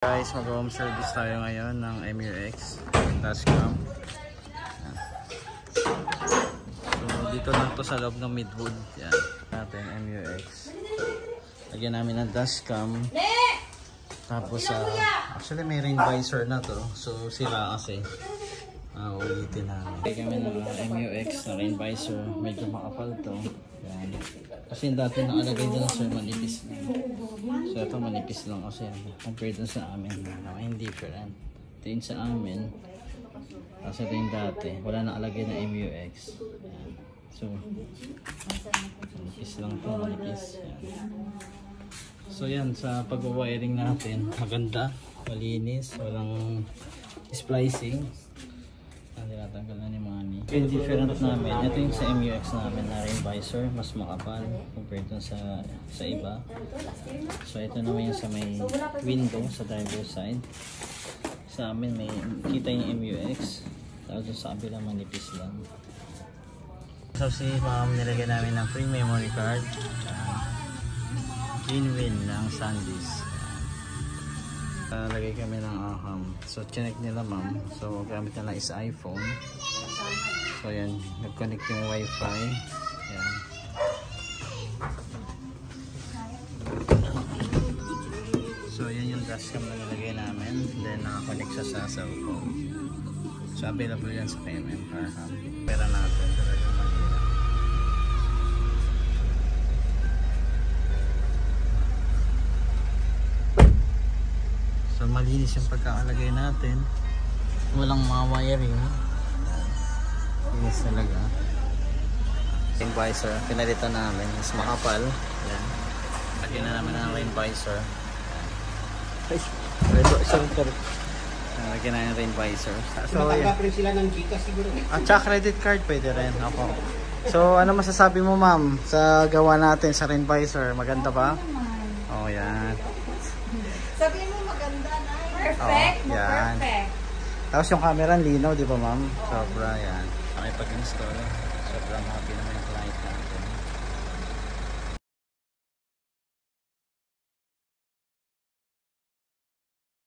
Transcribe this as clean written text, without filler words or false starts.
Guys, mag-home service tayo ngayon ng MUX dashcam. So dito lang to sa loob ng Midwood. Yan natin MUX. Lagyan namin ng dashcam. Tapos actually may rain visor na to. So sila kasi ulitin namin. Lagyan kami ng MUX na rain visor. Medyo makapal to. Yan. Kasi dati nakalagay doon sa manipis lang. So ito manipis lang kasi compared dun sa amin. Hindi different. Ito yung sa amin. Kasi ito yung dati. Wala nakalagay na MUX. Yan. So manipis lang ito. Manipis. Yan. So yan sa pag-wiring natin. Maganda. Malinis. Walang splicing. Tinatanggal na ni Manny. Yung different namin, ito yung sa MUX namin na rain visor, mas makapal compared dun sa iba. So ito naman yung sa may window sa driver side. Sa amin may kita yung MUX, tapos sa kabila manipis lang. So si ma'am nilagay namin ng free memory card, genuine ng SanDisk. Lagay kami ng aham. So chinek nila ma'am. So gamit nila is iPhone. So yan, nag-connect yung wifi. Yan. So yan yung dashcam na nilagay namin. Then naka-connect siya sa cellphone. So available yan sa payment aham. Pera natin talagang mahirap. So malinis yung pagkakalagay natin. Walang mga wiring. Linis talaga. Rain visor, pinalitan namin. Mas makapal. Yan. Lagyan na namin ng rain visor. Lagyan na yung rain visor. So matanggap rin sila ng Gcash siguro. At saka credit card pwede rin. Ako. So ano masasabi mo ma'am sa gawa natin sa rain visor? Maganda ba? Oh yan. Sabi mo maganda na. Perfect. Oh, yan. Perfect. Tapos yung camera linaw, di ba ma'am? Sobra yan. Pag-install, sobrang happy naman yung client natin.